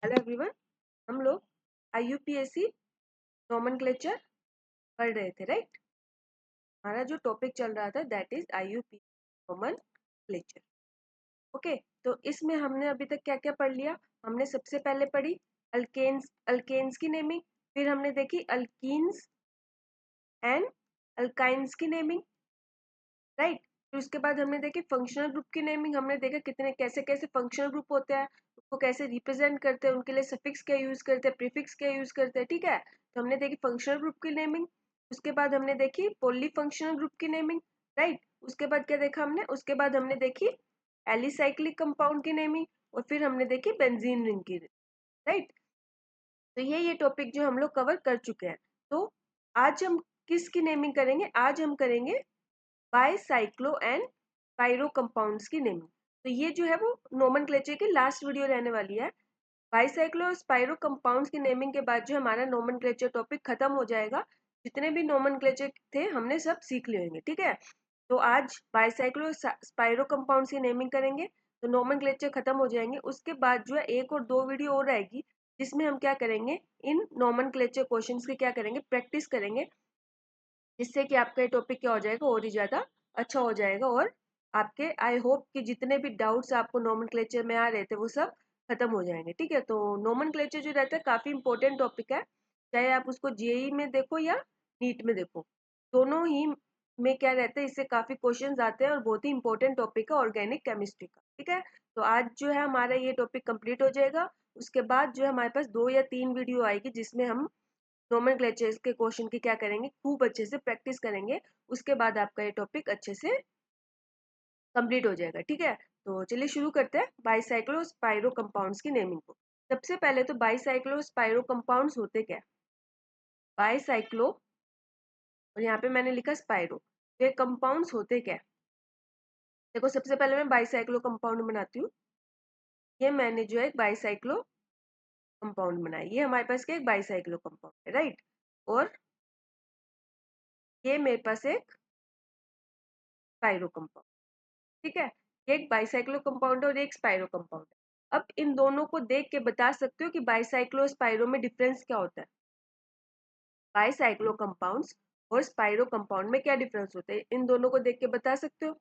Hello everyone. हम लोग IUPAC nomenclature पढ़ रहे थे, राइट। हमारा जो टॉपिक चल रहा था that is IUPAC nomenclature. Okay, तो इसमें हमने अभी तक क्या क्या पढ़ लिया। हमने सबसे पहले पढ़ी अल्केन्स की नेमिंग, फिर हमने देखी अल्कीन्स एंड अल्काइंस की नेमिंग, राइट। फिर उसके बाद हमने देखी फंक्शनल ग्रुप की नेमिंग। हमने देखा कितने कैसे कैसे फंक्शनल ग्रुप होते हैं, उसको कैसे रिप्रेजेंट करते हैं, उनके लिए सफिक्स क्या यूज करते हैं, प्रीफिक्स क्या यूज करते हैं, ठीक है। तो हमने देखी फंक्शनल ग्रुप की नेमिंग। उसके बाद हमने देखी पॉली फंक्शनल ग्रुप की नेमिंग, राइट। उसके बाद क्या देखा हमने, उसके बाद हमने देखी एलिसाइक्लिक कंपाउंड की नेमिंग, और फिर हमने देखी बेंजीन रिंग की, राइट। तो ये टॉपिक जो हम लोग कवर कर चुके हैं। तो आज हम किसकी नेमिंग करेंगे, आज हम करेंगे बाईसाइक्लो एंड स्पाइरो कंपाउंड्स की नेमिंग। तो ये जो है वो नोमेनक्लेचर की लास्ट वीडियो रहने वाली है। बाईसाइक्लो और स्पाइरो कंपाउंड्स की नेमिंग के बाद जो हमारा नोमेनक्लेचर टॉपिक खत्म हो जाएगा। जितने भी नोमेनक्लेचर थे हमने सब सीख लिए होंगे, ठीक है। तो आज बाईसाइक्लो और स्पाइरो कंपाउंड्स की नेमिंग करेंगे, तो नोमेनक्लेचर खत्म हो जाएंगे। उसके बाद जो है एक और दो वीडियो और रहेगी, जिसमें हम क्या करेंगे, इन नोमेनक्लेचर क्वेश्चंस की क्या करेंगे, प्रैक्टिस करेंगे, जिससे कि आपका ये टॉपिक क्या हो जाएगा, और ही ज़्यादा अच्छा हो जाएगा। और आपके आई होप कि जितने भी डाउट्स आपको नोमेनक्लेचर में आ रहे थे वो सब खत्म हो जाएंगे, ठीक है। तो नोमेनक्लेचर जो रहता है काफ़ी इंपॉर्टेंट टॉपिक है, चाहे आप उसको जेई में देखो या नीट में देखो, दोनों ही में क्या रहता है, इससे काफ़ी क्वेश्चंस आते हैं और बहुत ही इंपॉर्टेंट टॉपिक है ऑर्गेनिक केमिस्ट्री का, ठीक है। तो आज जो है हमारा ये टॉपिक कंप्लीट हो जाएगा। उसके बाद जो है हमारे पास 2 या 3 वीडियो आएगी, जिसमें हम नोमेनक्लेचर्स के क्वेश्चन की क्या करेंगे, खूब अच्छे से प्रैक्टिस करेंगे। उसके बाद आपका ये टॉपिक अच्छे से कंप्लीट हो जाएगा, ठीक है। तो चलिए शुरू करते हैं बाईसाइक्लो स्पाइरो कंपाउंड्स की नेमिंग को। सबसे पहले तो बाईसाइक्लो स्पाइरो कंपाउंड्स होते क्या है। बाईसाइक्लो और यहाँ पे मैंने लिखा स्पाइरो, ये कंपाउंड्स होते क्या है। देखो सबसे पहले मैं बाईसाइक्लो कंपाउंड बनाती हूँ। ये मैंने जो है एक बाईसाइक्लो कंपाउंड बनाया, ये हमारे पास क्या एक बाईसाइक्लो कंपाउंड है, राइट। और ये मेरे पास एक स्पाइरो कंपाउंड, ठीक है। एक बाईसाइक्लो कंपाउंड है और एक स्पाइरो कंपाउंड है। अब इन दोनों को देख के बता सकते हो कि बाईसाइक्लो स्पाइरो में डिफरेंस क्या होता है। बाईसाइक्लो कंपाउंड्स और स्पाइरो कंपाउंड में क्या डिफरेंस होता है, इन दोनों को देख के बता सकते हो।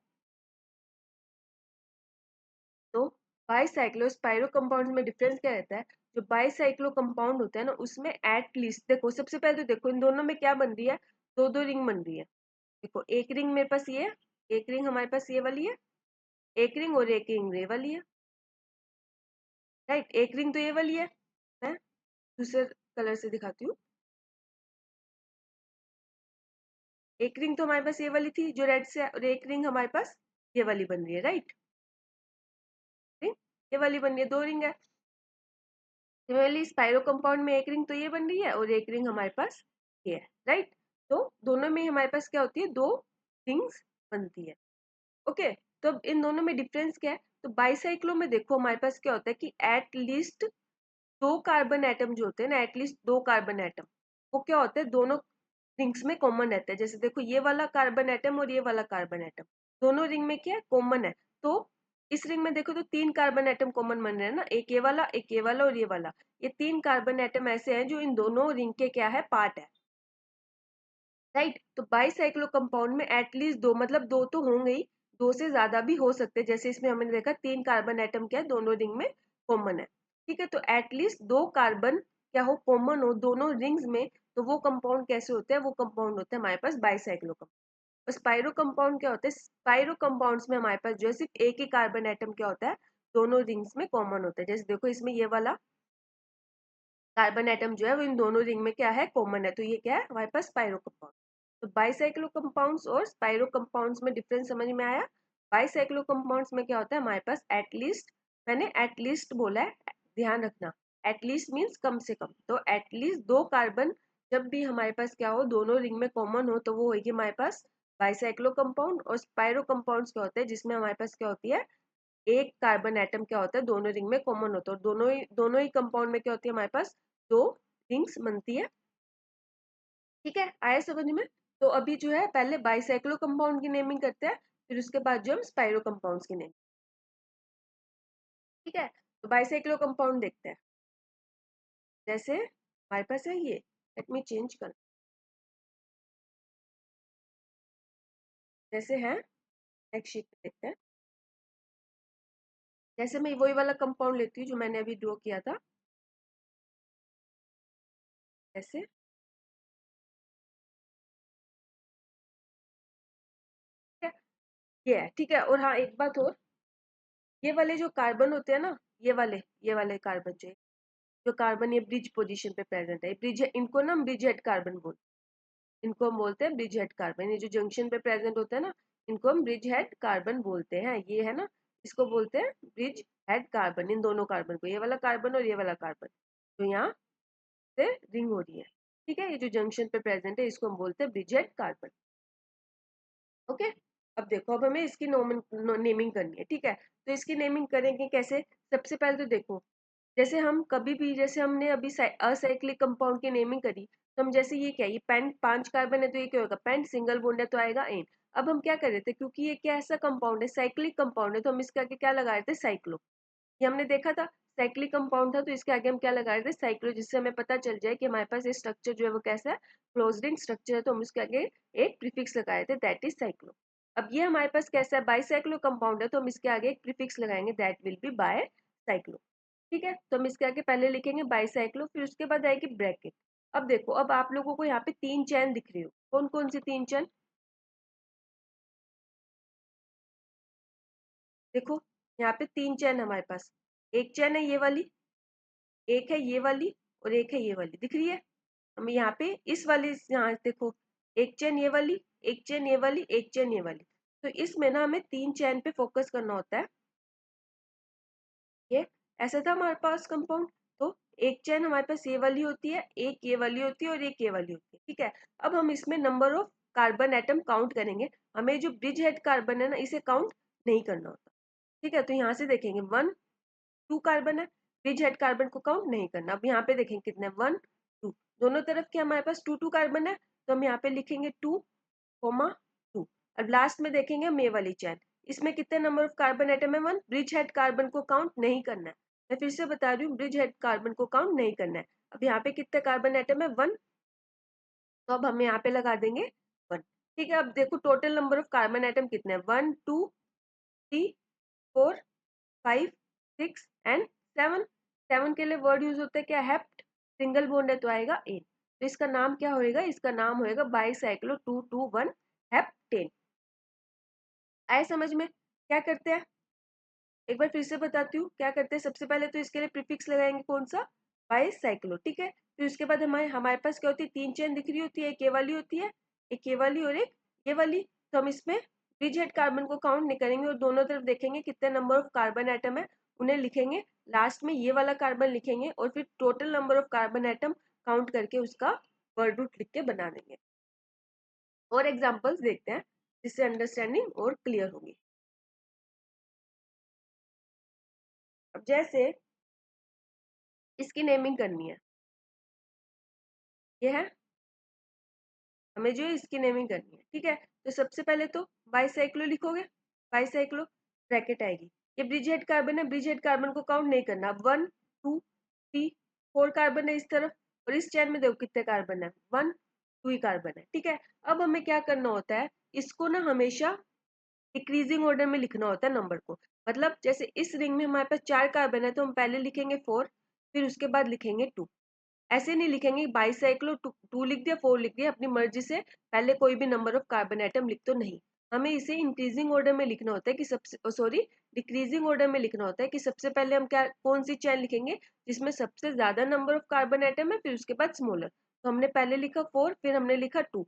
तो बाईसाइक्लो स्पाइरो कंपाउंड में डिफरेंस क्या रहता है। जो बाईसाइक्लो कंपाउंड होता है ना, उसमें एट लीस्ट देखो, सबसे पहले तो देखो इन दोनों में क्या बन रही है, दो दो रिंग बन रही है। देखो एक रिंग मेरे पास ये है, एक रिंग हमारे पास ये वाली है, एक रिंग और एक रिंग ये वाली है, राइट। एक रिंग तो ये वाली है, मैं दूसरे कलर से दिखाती हूँ। एक रिंग तो हमारे पास ये वाली थी जो रेड से, और एक रिंग हमारे पास ये वाली बन रही है, राइट। रिंग ये वाली बन रही है, दो रिंग है। सिमिलरली स्पाइरो कंपाउंड में एक रिंग तो ये बन रही है और एक रिंग हमारे पास ये है, राइट। तो दोनों में हमारे पास क्या होती है, दो रिंग्स बनती है। ओके, तो अब इन दोनों में डिफरेंस क्या है। तो बाईसाइक्लो में देखो हमारे पास क्या होता है कि एट लीस्ट दो कार्बन एटम जो होते हैं ना, एटलीस्ट दो कार्बन एटम, वो क्या होते हैं, दोनों रिंग्स में कॉमन रहता है। जैसे देखो ये वाला कार्बन एटम और ये वाला कार्बन एटम, दोनों रिंग में क्या है, कॉमन है। तो इस रिंग में देखो तो तीन कार्बन एटम कॉमन बन रहे हैं ना, एक ये वाला, एक ये वाला और ये वाला। ये तीन कार्बन एटम ऐसे हैं जो इन दोनों रिंग के क्या है, पार्ट है, राइट। तो बाईसाइक्लो कंपाउंड में एटलीस्ट दो, मतलब दो तो होंगे ही, दो से ज्यादा भी हो सकते हैं। जैसे इसमें हमने देखा तीन कार्बन एटम क्या है, दोनों रिंग में कॉमन है, ठीक है। तो एटलीस्ट दो कार्बन क्या हो, कॉमन हो दोनों रिंग्स में, तो वो कंपाउंड कैसे होते हैं, वो कंपाउंड होते हैं हमारे पास बाईसाइक्लो कंपाउंड। और स्पाइरो कंपाउंड क्या होते हैं, स्पाइरो कंपाउंड्स में हमारे पास जो है सिर्फ एक ही कार्बन एटम क्या होता है, दोनों रिंग्स में कॉमन होता है। जैसे देखो इसमें ये वाला कार्बन एटम जो है वो इन दोनों रिंग में क्या है, कॉमन है, तो ये क्या है हमारे पास स्पाइरो कंपाउंड। तो बाईसाइक्लो कंपाउंड्स और स्पाइरो कंपाउंड्स में डिफरेंस समझ में आया। बाईसाइक्लो कंपाउंड्स में क्या होता है हमारे पास एटलीस्ट, मैंने एटलीस्ट बोला है, ध्यान रखना, एटलीस्ट मीन्स कम से कम। तो एटलीस्ट दो कार्बन जब भी हमारे पास क्या हो, दोनों रिंग में कॉमन हो, तो वो होगी हमारे पास बाईसाइक्लो कंपाउंड। और स्पाइरो कंपाउंड्स क्या होते हैं, जिसमें हमारे पास क्या होती है, एक कार्बन एटम क्या होता है, दोनों रिंग में कॉमन होता है, और दोनों ही कंपाउंड में क्या होती है हमारे पास, दो रिंग्स बनती है, ठीक है। आया समझ में। तो अभी जो है पहले बाईसाइक्लो कंपाउंड की नेमिंग करते हैं, फिर उसके बाद जो हम स्पाइरो कंपाउंड्स की नेमिंग, ठीक है। तो बाईसाइक्लो कंपाउंड देखते हैं। जैसे हमारे पास है ये, लेट मी चेंज कर, जैसे है नेक्स्ट शीट पे देखते हैं। जैसे मैं वही वाला कंपाउंड लेती हूँ जो मैंने अभी ड्रॉ किया था, जैसे ठीक है, ये है ठीक है। और हाँ एक बात और, ये वाले जो कार्बन होते हैं ना, ये वाले कार्बन जो कार्बन ये ब्रिज पोजीशन पे प्रेजेंट है, ब्रिज, इनको ना हम ब्रिज हेड कार्बन बोलते हैं, इनको हम बोलते हैं ब्रिज हेड कार्बन। ये जो जंक्शन पे प्रेजेंट होता है ना, इनको हम ब्रिज हेड कार्बन बोलते हैं। ये है ना, इसको बोलते हैं ब्रिज हेड कार्बन, इन दोनों कार्बन को, ये वाला कार्बन और ये वाला कार्बन जो यहाँ से रिंग हो रही है, ठीक है, ये जो जंक्शन पे प्रेजेंट है इसको हम बोलते हैं ब्रिज हेड कार्बन। ओके, अब देखो, अब हमें इसकी नेमिंग करनी है, ठीक है। तो इसकी नेमिंग करेंगे कैसे? सबसे पहले तो देखो, जैसे हम कभी भी, जैसे हमने अभी असाइक्लिक कंपाउंड की नेमिंग करी, तो हम जैसे ये क्या, ये पेंट 5 कार्बन है तो ये क्या होगा, पेंट, सिंगल बॉन्ड है तो आएगा एन। अब हम क्या कर रहे थे, क्योंकि ये क्या ऐसा कंपाउंड है, साइक्लिक कंपाउंड है, तो हम इसके आगे क्या लगा रहे थे, साइक्लो। ये हमने देखा था, साइक्लिक कंपाउंड था तो इसके आगे हम क्या लगा रहे थे, साइक्लो, जिससे हमें पता चल जाए कि हमारे पास ये स्ट्रक्चर जो है वो कैसा है, क्लोज्ड रिंग स्ट्रक्चर है, तो हम इसके आगे एक प्रीफिक्स लगाए थे, दैट इज साइक्लो। अब ये हमारे पास कैसा है, बाईसाइक्लो कंपाउंड है, तो हम इसके आगे एक प्रीफिक्स लगाएंगे, that will be bicyclo. ठीक है, तो हम इसके आगे पहले लिखेंगे बाईसाइक्लो, फिर उसके बाद आएगी ब्रैकेट। अब देखो, अब आप लोगों को यहाँ पे 3 चैन दिख रही हो, कौन कौन सी 3 चैन, देखो यहाँ पे 3 चैन हमारे पास, एक चैन है ये वाली, एक है ये वाली, और एक है ये वाली, दिख रही है। हम यहाँ पे इस वाली, यहाँ देखो, एक चेन ये वाली, एक चेन ये वाली, एक चेन ये वाली, तो इसमें ना हमें 3 चेन पे फोकस करना होता है। ये ऐसा था हमारे पास कंपाउंड, तो एक चेन हमारे पास ये वाली होती है, एक ये वाली होती है और एक ये वाली होती है, ठीक है। अब हम इसमें number of carbon atom count करेंगे, हमें जो ब्रिज हेड कार्बन है ना इसे काउंट नहीं करना होता, ठीक है। तो यहाँ से देखेंगे 1 2 कार्बन है, ब्रिज हेड कार्बन को काउंट नहीं करना। अब यहाँ पे देखेंगे कितने, 1 2, दोनों तरफ के हमारे पास 2 2 कार्बन है, तो हम यहाँ पे लिखेंगे 2 कोमा 2। अब लास्ट में देखेंगे हम ये वाली चैन, इसमें कितने नंबर ऑफ कार्बन एटम है, 1, ब्रिज हेड कार्बन को काउंट नहीं करना है। मैं फिर से बता रही हूँ, ब्रिज हेड कार्बन को काउंट नहीं करना है। अब यहाँ पे कितने कार्बन एटम है, 1, तो अब हम यहाँ पे लगा देंगे 1, ठीक है। अब देखो total number of carbon atom कितने हैं, 1 2 3 4 5 6 एंड 7। 7 के लिए वर्ड यूज होता है क्या, हेप्ट, सिंगल बॉन्ड है तो आएगा एन, तो इसका नाम क्या होएगा, इसका नाम होएगा बाईसाइक्लो 221 हेप्टेन। आए समझ में? क्या करते हैं, एक बार फिर से बताती हूँ क्या करते हैं। सबसे पहले तो इसके लिए प्रीफिक्स लगाएंगे, कौन सा, बाईसाइक्लो, ठीक है। फिर उसके बाद हमारे हमारे पास क्या होती है, 3 चेन दिख रही होती है, एक ये वाली होती है, एक ये वाली और एक ये वाली। तो हम इसमें ब्रिजहेड कार्बन को काउंट नहीं करेंगे और दोनों तरफ देखेंगे कितने नंबर ऑफ कार्बन एटम है, उन्हें लिखेंगे, लास्ट में ये वाला कार्बन लिखेंगे और फिर total number of carbon atom count करके उसका वर्ड रूट लिख के बना देंगे। और एग्जाम्पल्स देखते हैं जिससे अंडरस्टैंडिंग और क्लियर होगी। अब जैसे इसकी नेमिंग करनी है, ये है, हमें जो है इसकी नेमिंग करनी है, ठीक है। तो सबसे पहले तो बाईसाइक्लो लिखोगे, बाईसाइक्लो, ब्रैकेट आएगी, ये ब्रिजहेड कार्बन है, ब्रिजहेड कार्बन को काउंट नहीं करना। 1 2 3 4 कार्बन है इस तरफ, और इस चेन में देखो कितने कार्बन है, 1 2 ही कार्बन है, ठीक है। अब हमें क्या करना होता है, इसको ना हमेशा डिक्रीजिंग ऑर्डर में लिखना होता है नंबर को। मतलब जैसे इस रिंग में हमारे पास 4 कार्बन है तो हम पहले लिखेंगे 4, फिर उसके बाद लिखेंगे 2। ऐसे नहीं लिखेंगे बाईसाइक्लो 2 लिख दिया, 4 लिख दिया, अपनी मर्जी से पहले कोई भी नंबर ऑफ कार्बन एटम लिख, तो नहीं, हमें इसे इंक्रीजिंग ऑर्डर में लिखना होता है कि सबसे, सॉरी, डिक्रीजिंग ऑर्डर में लिखना होता है कि सबसे पहले हम क्या, कौन सी चेन लिखेंगे जिसमें सबसे ज्यादा नंबर ऑफ कार्बन एटम है, फिर उसके बाद स्मॉलर। तो हमने पहले लिखा 4, फिर हमने लिखा 2,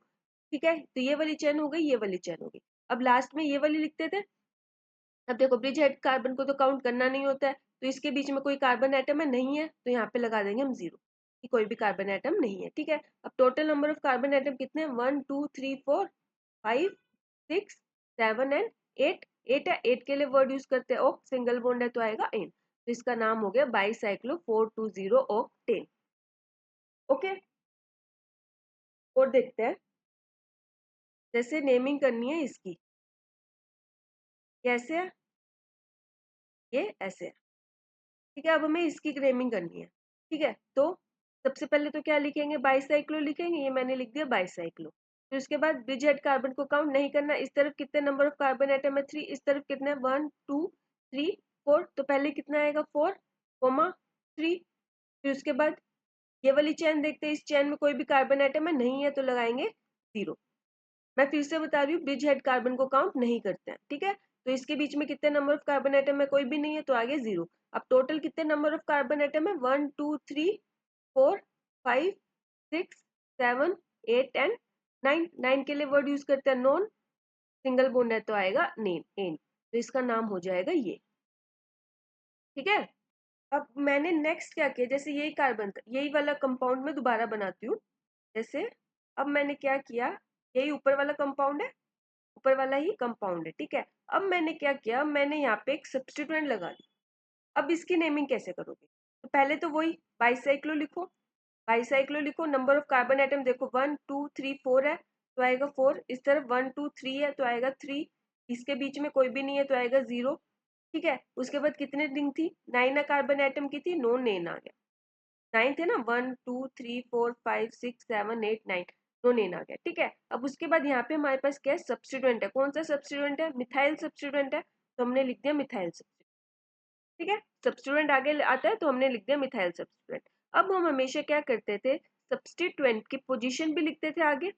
ठीक है। तो ये वाली चेन हो गई, ये वाली चेन हो गई। अब लास्ट में ये वाली लिखते थे। अब देखो ब्रिज हेड कार्बन को तो काउंट करना नहीं होता है, तो इसके बीच में कोई कार्बन एटम है, नहीं है, तो यहाँ पे लगा देंगे हम 0 कि कोई भी कार्बन एटम नहीं है, ठीक है। अब total number of carbon atom कितने हैं, 1 2 3 4 5 6 7 एंड 8। 8 है, 8 के लिए वर्ड यूज करते हैं ओक, सिंगल बॉन्ड है तो आएगा एन, तो इसका नाम हो गया बाईसाइक्लो 420 ओक्टेन। ओके, और देखते हैं जैसे नेमिंग करनी है इसकी, कैसे है, ये ऐसे है, ठीक है। अब हमें इसकी नेमिंग करनी है, ठीक है। तो सबसे पहले तो क्या लिखेंगे, बाईसाइक्लो लिखेंगे, ये मैंने लिख दिया बाईसाइक्लो। फिर उसके बाद ब्रिज हेड कार्बन को काउंट नहीं करना, इस तरफ कितने नंबर ऑफ कार्बन एटम है 3, इस तरफ कितने 1 2 3 4, तो पहले कितना आएगा 4 कोमा 3। फिर उसके बाद ये वाली चेन देखते हैं, इस चेन में कोई भी कार्बन एटम है नहीं है तो लगाएंगे 0। मैं फिर से बता रही हूँ, ब्रिज हेड कार्बन को काउंट नहीं करते हैं, ठीक है। तो इसके बीच में कितने नंबर ऑफ कार्बन एटम है, कोई भी नहीं है तो आगे 0। अब टोटल कितने नंबर ऑफ कार्बन एटम है 1 2 3 4 5 6 7 8 एंड 9। 9 के लिए वर्ड यूज करते हैं नॉन, सिंगल बॉन्ड है तो आएगा नेन एन, तो इसका नाम हो जाएगा ये, ठीक है। अब मैंने नेक्स्ट क्या किया, जैसे यही कार्बन था, यही वाला कंपाउंड में दोबारा बनाती हूँ। जैसे अब मैंने क्या किया, यही ऊपर वाला कंपाउंड है, ऊपर वाला ही कंपाउंड है, ठीक है। अब मैंने क्या किया, मैंने यहाँ पे एक सब्स्टिट्यूएंट लगा दी। अब इसकी नेमिंग कैसे करोगे, तो पहले तो वही बाईसाइक्लो लिखो, बाईसाइक्लो लिखो, नंबर ऑफ कार्बन एटम देखो 1 2 3 4 है तो आएगा 4, इस तरफ 1 2 3 है तो आएगा 3, इसके बीच में कोई भी नहीं है तो आएगा 0, ठीक है। उसके बाद कितने रिंग थी, 9 कार्बन एटम की थी, नो नेन आ गया, 9 थे ना, 1 2 3 4 5 6 7 8 9, नो नेन आ गया, ठीक है। अब उसके बाद यहाँ पे हमारे पास क्या है, सब्स्टिट्यूएंट है, कौन सा सब्स्टिट्यूएंट है, मिथाइल सब्स्टिट्यूएंट है, तो हमने लिख दिया मिथाइल सब्स्टिट्यूएंट, ठीक है। सब्स्टिट्यूएंट आगे आता है तो हमने लिख दिया मिथाइल सब्स्टिट्यूएंट। अब हम हमेशा क्या करते थे, सब्स्टिट्यूएंट की पोजीशन भी लिखते थे आगे,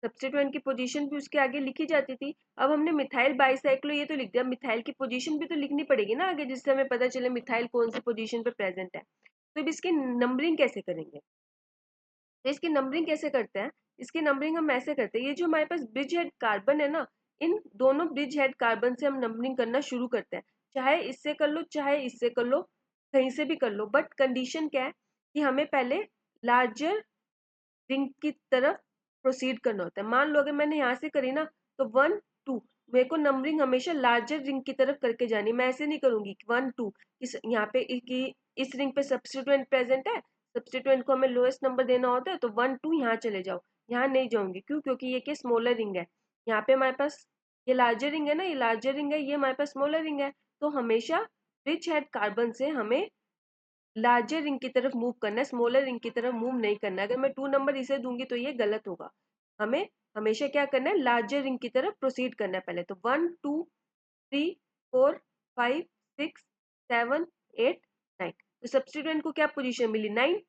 सब्स्टिट्यूएंट की पोजीशन भी उसके आगे लिखी जाती थी। अब हमने मिथाइल बाईसाइक्लो ये तो लिख दिया, मिथाइल की पोजीशन भी तो लिखनी पड़ेगी ना आगे, जिससे हमें पता चले मिथाइल कौन सी पोजीशन पे प्रेजेंट है। तो अब इसकी नंबरिंग कैसे करेंगे, तो इसकी नंबरिंग कैसे करते हैं, इसकी नंबरिंग हम ऐसे करते हैं, ये जो हमारे पास ब्रिज हेड कार्बन है ना, इन दोनों ब्रिज हेड कार्बन से हम नंबरिंग करना शुरू करते हैं, चाहे इससे कर लो चाहे इससे कर लो, कहीं से भी कर लो, बट कंडीशन क्या है कि हमें पहले लार्जर रिंग की तरफ प्रोसीड करना होता है। मान लो अगर मैंने यहाँ से करी ना तो 1 2, मेरे को नंबरिंग हमेशा लार्जर रिंग की तरफ करके जानी, मैं ऐसे नहीं करूंगी 1 2 इस यहाँ पे इस रिंग पे सब्स्टिट्यूएंट प्रेजेंट है, सब्स्टिट्यूएंट को हमें लोएस्ट नंबर देना होता है तो 1 2 यहाँ चले जाओ, यहाँ नहीं जाऊंगी, क्यों, क्योंकि ये क्या स्मॉलर रिंग है, यहाँ पे हमारे पास ये लार्जर रिंग है ना, ये लार्जर रिंग है, ये हमारे पास स्मॉलर रिंग है, तो हमेशा रिच हेड कार्बन से हमें लार्जर रिंग की तरफ मूव करना है, स्मॉलर रिंग की तरफ मूव नहीं करना है। अगर मैं 2 नंबर इसे दूंगी तो ये गलत होगा, हमें हमेशा क्या करना है, लार्जर रिंग की तरफ प्रोसीड करना है पहले, तो 1 2 3 4 5 6 7 8 9, तो सब्स्टिट्यूएंट को क्या पोजीशन मिली 9।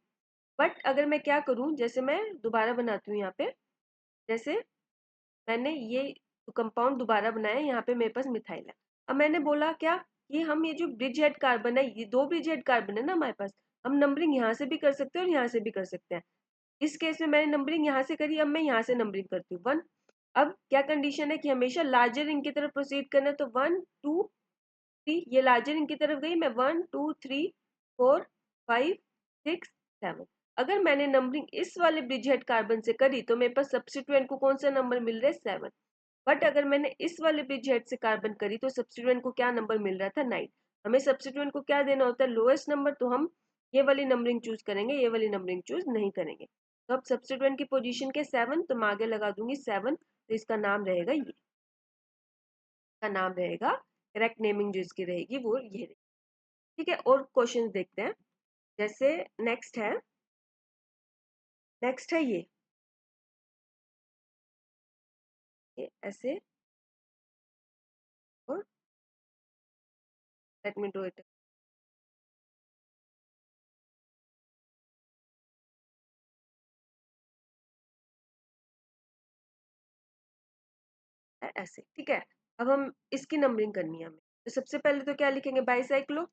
बट अगर मैं क्या करूं, जैसे मैं दोबारा बनाती हूँ यहाँ पे, जैसे मैंने ये कंपाउंड दोबारा बनाया, यहाँ पे मेरे पास मिथाइल है। अब मैंने बोला क्या, ये हम ये जो ब्रिज हेड कार्बन है, ये 2 ब्रिज हेड कार्बन है ना हमारे पास, हम नंबरिंग यहाँ से भी कर सकते हैं और यहाँ से भी कर सकते हैं। इस केस में मैंने नंबरिंग यहाँ से करी, अब मैं यहाँ से नंबरिंग करती हूँ 1। अब क्या कंडीशन है कि हमेशा लार्जर रिंग की तरफ प्रोसीड करना है, तो 1 2 3, ये लार्जर रिंग की तरफ गई, मैं 1 2 3 4 5 6 7। अगर मैंने नंबरिंग इस वाले ब्रिज हेड कार्बन से करी तो मेरे पास सब्स्टिट्यूएंट को कौन सा नंबर मिल रहा है 7। बट अगर मैंने इस वाले ब्रिज हेड से कार्बन करी तो सब्स्टिट्यूएंट को क्या नंबर मिल रहा था 9। हमें सब्स्टिट्यूएंट को क्या देना होता है, लोएस्ट नंबर, तो हम ये वाली नंबरिंग चूज करेंगे, ये वाली नंबरिंग चूज नहीं करेंगे। तो अब सब्स्टिट्यूएंट की पोजीशन के 7, तो मैं आगे लगा दूंगी 7, तो इसका नाम रहेगा ये, इसका नाम रहेगा, करेक्ट नेमिंग जो इसकी रहेगी वो ये रहेगी, ठीक है। और क्वेश्चन देखते हैं, जैसे नेक्स्ट है ये ऐसे, और लेट मी डू इट ऐसे, ठीक है। अब हम इसकी नंबरिंग करनी है हमें, तो सबसे पहले तो क्या लिखेंगे, बाईसाइक्लो,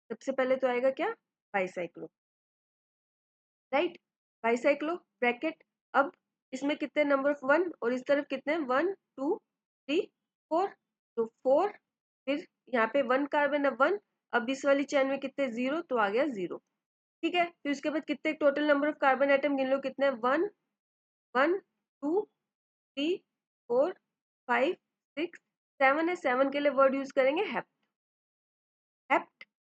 सबसे पहले तो आएगा क्या, बाईसाइक्लो, राइट, बाईसाइक्लो ब्रैकेट। अब इसमें कितने नंबर ऑफ 1 और इस तरफ कितने 1 2 3 4, तो 4, फिर यहाँ पे 1 कार्बन है 1, अब इस वाली चैन में कितने 0, तो आ गया 0, ठीक है। फिर उसके बाद कितने total number of carbon atom गिन लो, कितने 1 1 2 3 4 5 6 7 है, 7 के लिए वर्ड यूज करेंगे हेप्ट,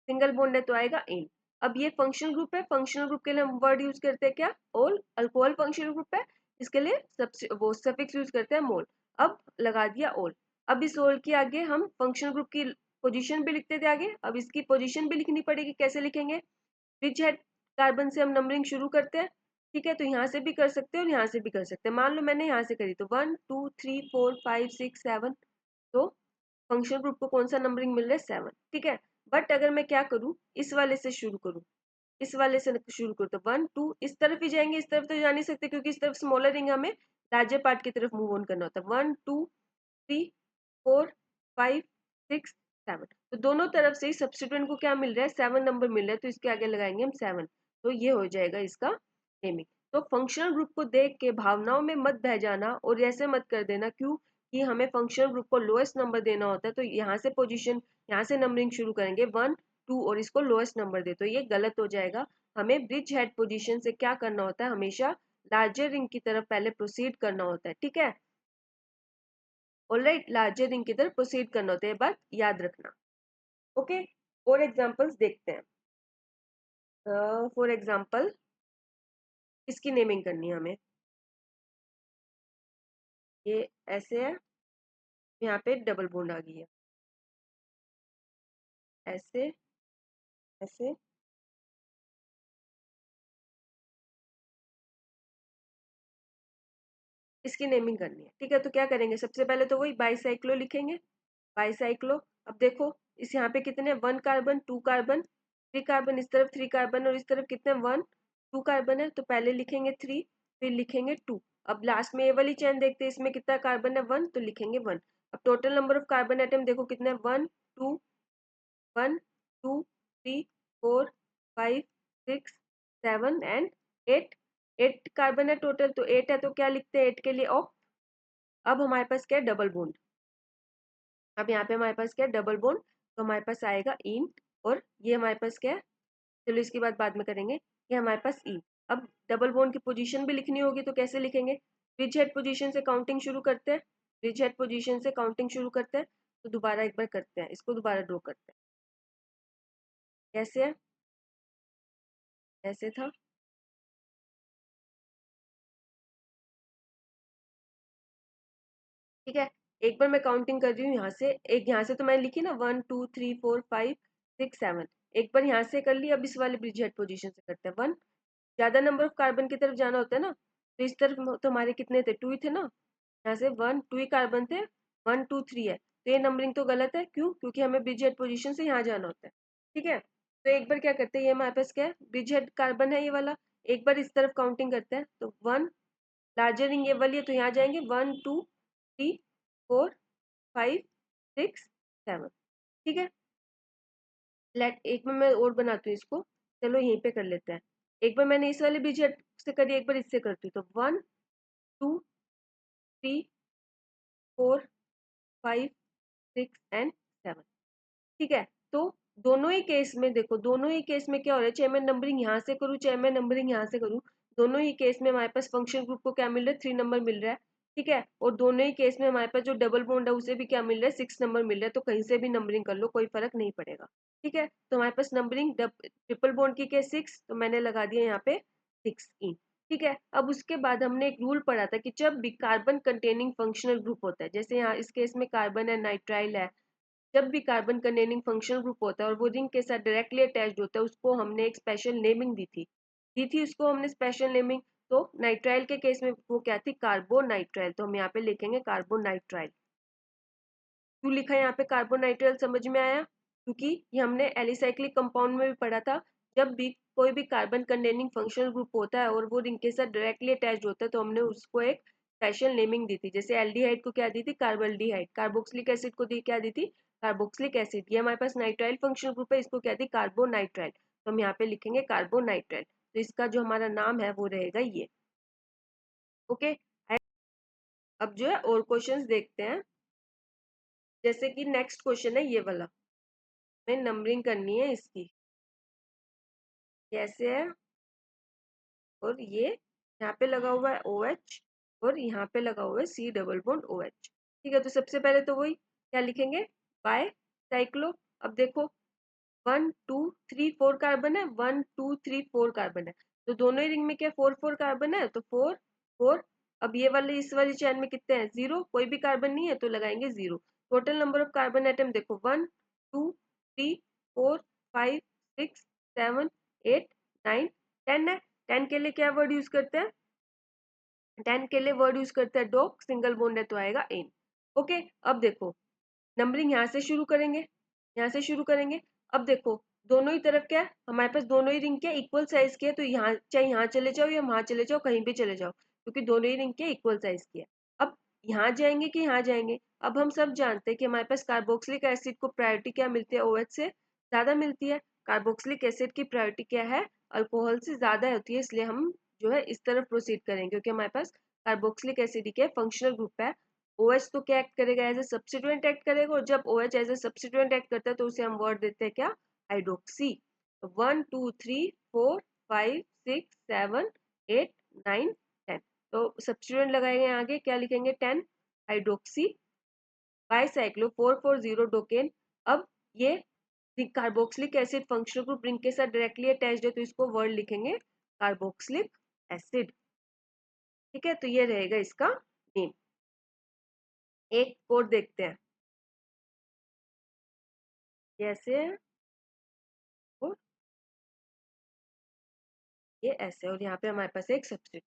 सिंगल बॉन्ड है तो आएगा इन। अब ये फंक्शनल ग्रुप है, फंक्शनल ग्रुप के लिए हम वर्ड यूज करते हैं क्या, ओल, अल्कोहल फंक्शनल ग्रुप है, इसके लिए वो सफिक्स यूज करते हैं मोल। अब लगा दिया ओल। अब इस ओल के आगे हम फंक्शनल ग्रुप की पोजीशन भी लिखते थे आगे, अब इसकी पोजीशन भी लिखनी पड़ेगी, कैसे लिखेंगे, ब्रिज हेड कार्बन से हम नंबरिंग शुरू करते हैं, ठीक है। तो यहाँ से भी कर सकते हैं और यहाँ से भी कर सकते हैं। मान लो मैंने यहाँ से करी तो 1 2 3 4 5 6 7, तो फंक्शनल ग्रुप को कौन सा नंबरिंग मिल रहा है 7, ठीक है। बट अगर मैं क्या करूँ, इस वाले से शुरू करूँ, इस वाले से शुरू करो तो 1 2 इस तरफ ही जाएंगे, इस तरफ तो जा नहीं सकते क्योंकि इस तरफ स्मॉलर रिंग हमें लार्जर पार्ट की तरफ मूव ऑन करना होता है। 1 2 3 4 5 6 7, तो दोनों तरफ से ही सब्स्टिट्यूएंट को क्या मिल रहा है 7 नंबर मिल रहा है, तो इसके आगे लगाएंगे हम 7, तो ये हो जाएगा इसका नेमिंग। तो फंक्शनल ग्रुप को देख के भावनाओं में मत बह जाना और ऐसे मत कर देना क्यों कि हमें फंक्शनल ग्रुप को लोएस्ट नंबर देना होता है, तो यहाँ से पोजीशन, यहाँ से नंबरिंग शुरू करेंगे 1 2 और इसको लोएस्ट नंबर दे, तो ये गलत हो जाएगा। हमें ब्रिज हेड पोजीशन से क्या करना होता है, हमेशा लार्जर रिंग की तरफ पहले प्रोसीड करना होता है, ठीक है। ऑलराइट, लार्जर रिंग की तरफ प्रोसीड करना होता है, ये बात याद रखना। ओके, और एग्जांपल्स देखते हैं। फॉर एग्जांपल इसकी नेमिंग करनी है हमें, ये ऐसे है, यहाँ पे डबल बॉन्ड आ गई है, ऐसे ऐसे, इसकी नेमिंग करनी है, ठीक है। तो क्या करेंगे, सबसे पहले तो वही बाईसाइक्लो लिखेंगे, बाईसाइक्लो। अब देखो इस यहाँ पे कितने 1 कार्बन 2 कार्बन 3 कार्बन, इस तरफ 3 कार्बन और इस तरफ कितने 1 2 कार्बन है, तो पहले लिखेंगे 3 फिर लिखेंगे 2। अब लास्ट में ये वाली चेन देखते हैं, इसमें कितना कार्बन है 1, तो लिखेंगे 1। अब total number of carbon atom देखो कितने 1 2 1 2 3 4 5 6 7 एंड 8, 8 कार्बन है टोटल, तो 8 है तो क्या लिखते हैं 8 के लिए ऑफ। अब हमारे पास क्या है डबल बॉन्ड, अब यहाँ पे हमारे पास क्या है डबल बॉन्ड, तो हमारे पास आएगा इन, और ये हमारे पास क्या है, चलो इसकी बात बाद में करेंगे, ये हमारे पास ई। अब डबल बॉन्ड की पोजीशन भी लिखनी होगी, तो कैसे लिखेंगे, ब्रिज हेड पोजीशन से काउंटिंग शुरू करते हैं, ब्रिज हेड पोजीशन से काउंटिंग शुरू करते हैं। तो दोबारा एक बार करते हैं, इसको दोबारा ड्रॉ करते हैं, कैसे है, ऐसे था, ठीक है। एक बार मैं काउंटिंग कर रही हूँ यहाँ से, एक यहाँ से तो मैंने लिखी ना 1 2 3 4 5 6 7, एक बार यहाँ से कर ली। अब इस वाले ब्रिज हेड पोजीशन से करते हैं 1, ज्यादा नंबर ऑफ कार्बन की तरफ जाना होता है ना, तो इस तरफ तो हमारे कितने थे 2 ही थे ना, यहाँ से 1 2 ही कार्बन थे, 1 2 3 है, तो ये नंबरिंग तो गलत है, क्यों, क्योंकि हमें ब्रिज हेड पोजीशन से यहाँ जाना होता है, ठीक है। तो एक बार क्या करते हैं, ये हमारे पास क्या है ब्रिज हेड कार्बन है ये वाला, एक बार इस तरफ काउंटिंग करते हैं, तो 1 लार्जर रिंग ये वाली है, तो यहाँ जाएंगे 1 2 3 4 5 6 7, ठीक है। लेट एक में मैं और बनाती हूँ इसको, चलो यहीं पे कर लेते हैं। एक बार मैंने इस वाले ब्रिज हेड से करी, एक बार इससे करती हूँ, तो 1 2 3 4 5 6 एंड 7, ठीक है। तो दोनों ही केस में देखो, दोनों ही केस में क्या हो रहा है, चाहे मैं नंबरिंग यहाँ से करूँ चाहे मैं नंबरिंग यहाँ से करूँ, दोनों ही केस में हमारे पास फंक्शन ग्रुप को क्या मिल रहा है 3 नंबर मिल रहा है, ठीक है। और दोनों ही केस में हमारे पास जो डबल बॉन्ड है उसे भी क्या मिल रहा है 6 नंबर मिल रहा है, तो कहीं से भी नंबरिंग कर लो कोई फर्क नहीं पड़ेगा, ठीक है। तो हमारे पास नंबरिंग ट्रिपल बॉन्ड की केस 6, तो मैंने लगा दिया यहाँ पे 6 ई, ठीक है। अब उसके बाद हमने एक रूल पढ़ा था कि जब भी कार्बन कंटेनिंग फंक्शनल ग्रुप होता है, जैसे यहाँ इस केस में कार्बन है नाइट्राइल है, जब भी कार्बन कंटेनिंग फंक्शनल ग्रुप होता है और वो रिंग के साथ डायरेक्टली अटैच्ड होता है, उसको हमने एक स्पेशल नेमिंग दी थी उसको हमने स्पेशल नेमिंग। तो नाइट्राइल के केस में वो क्या थी कार्बोनाइट्राइल, तो हम यहाँ पे लिखेंगे कार्बोनाइट्राइल। क्यों लिखा है यहाँ पे कार्बोनाइट्राइल, समझ में आया, क्योंकि ये हमने एलिसाइक्लिक कंपाउंड में भी पढ़ा था, जब भी कोई भी कार्बन कंटेनिंग फंक्शनल ग्रुप होता है और वो रिंग के साथ डायरेक्टली अटैच्ड होता है, तो हमने उसको एक स्पेशल नेमिंग दी थी। जैसे एल्डिहाइड को क्या दी थी कार्बल्डिहाइड, कार्बोक्सिलिक एसिड को दी क्या दी थी कार्बोक्सिलिक एसिड, ये हमारे पास नाइट्राइल फंक्शनल ग्रुप है, इसको क्या दी कार्बोनाइट्राइल, तो हम यहाँ पे लिखेंगे कार्बोनाइट्राइल, तो इसका जो हमारा नाम है वो रहेगा ये, ओके। अब जो है और क्वेश्चंस देखते हैं, जैसे कि नेक्स्ट क्वेश्चन है ये वाला, में नंबरिंग करनी है इसकी, कैसे है, और ये यहाँ पे लगा हुआ है OH और यहाँ पे लगा हुआ है C डबल बॉन्ड OH, ठीक है। तो सबसे पहले तो वही क्या लिखेंगे बाय साइक्लो। अब देखो 1 2 3 4 कार्बन है, 1 2 3 4 कार्बन है, तो दोनों ही रिंग में क्या 4 4 कार्बन है, तो 4 4। अब ये वाले इस वाली चैन में कितने हैं 0, कोई भी कार्बन नहीं है तो लगाएंगे 0। Total number of carbon atom देखो 1 2 3 4 5 6 7 8 9 के लिए क्या वर्ड यूज करते हैं? 10 के लिए वर्ड यूज करते हैं डॉग, सिंगल बोन्ड है तो आएगा इन। ओके, अब देखो नंबरिंग यहाँ से शुरू करेंगे, यहाँ से शुरू करेंगे। अब देखो दोनों ही तरफ क्या है, हमारे पास दोनों ही रिंग क्या इक्वल साइज की है, तो यहाँ चाहे यहाँ चले जाओ या वहां चले जाओ, कहीं भी चले जाओ, क्योंकि दोनों ही रिंग क्या इक्वल साइज की है। अब यहाँ जाएंगे कि यहाँ जाएंगे? अब हम सब जानते हैं कि हमारे पास कार्बोक्सिलिक एसिड को प्रायोरिटी क्या मिलती है, OH से ज्यादा मिलती है। कार्बोक्सिलिक एसिड की प्रायोरिटी क्या है, अल्कोहल से ज्यादा होती है, इसलिए हम जो है इस तरफ प्रोसीड करेंगे, क्योंकि हमारे पास कार्बोक्सिलिक एसिड के फंक्शनल ग्रुप है। OH तो क्या एक्ट करेगा, एज ए सब्स्टिट्यूएंट एक्ट करेगा, और जब OH as a substituent act करता है तो उसे हम वर्ड देते हैं क्या, हाइड्रोक्सी। 1 2 3 4 5 6 7 8 9 10, तो सब्स्टिट्यूएंट लगाएंगे आगे, क्या लिखेंगे 10 हाइड्रोक्सी बाइसाइक्लो 440 डोकेन। अब ये carboxylic acid functional group ring के साथ डायरेक्टली अटैच्ड है, तो इसको वर्ड लिखेंगे कार्बोक्सिलिक एसिड। ठीक है, तो ये रहेगा इसका नेम। एक कोड देखते हैं, कैसे है वो, ये ऐसे, और यहाँ पे हमारे पास एक सब्स्टिट्यूट।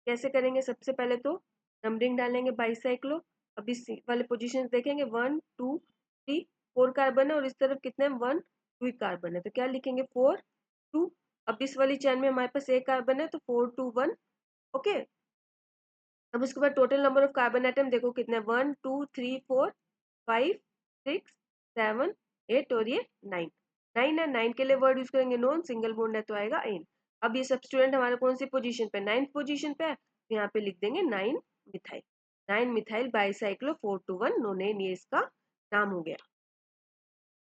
कैसे करेंगे, सबसे पहले तो नंबरिंग डालेंगे बाइसाइक्लो। अब इस वाले पोजीशन देखेंगे 1 2 3 4 कार्बन है, और इस तरफ कितने हैं 1 2 कार्बन है, तो क्या लिखेंगे 4 2। अब इस वाली चैन में हमारे पास एक कार्बन है, तो 4 2 1। ओके, अब उसके बाद total number of carbon atom देखो कितने, 1 2 3 4 5 6 7 8 और ये 9। 9 है, 9 के लिए वर्ड यूज करेंगे नॉन, सिंगल बॉन्ड है तो आएगा इन। अब ये सब्स्टिट्यूएंट हमारा कौन सी पोजीशन पे, 9th पोजीशन पे है, तो यहाँ पे लिख देंगे 9 मिथाइल। 9 मिथाइल बाईसाइक्लो 421 नोनेन, ये इसका नाम हो गया।